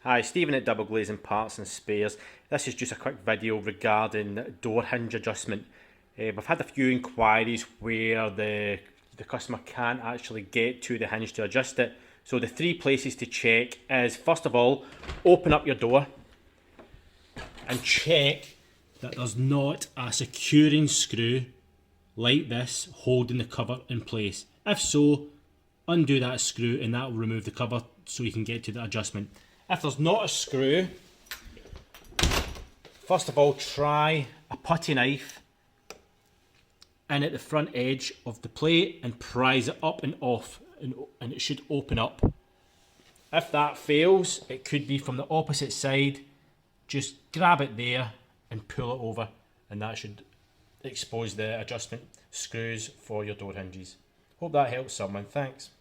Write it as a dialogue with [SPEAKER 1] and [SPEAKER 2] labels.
[SPEAKER 1] Hi, Stephen at Double Glazing Parts and Spares. This is just a quick video regarding door hinge adjustment. We've had a few inquiries where the customer can't actually get to the hinge to adjust it. So the three places to check is, first of all, open up your door and check that there's not a securing screw like this holding the cover in place. If so, undo that screw and that will remove the cover so you can get to the adjustment. If there's not a screw, first of all try a putty knife in at the front edge of the plate and prise it up and off, and it should open up. If that fails, it could be from the opposite side. Just grab it there and pull it over, and that should expose the adjustment screws for your door hinges. Hope that helps someone. Thanks.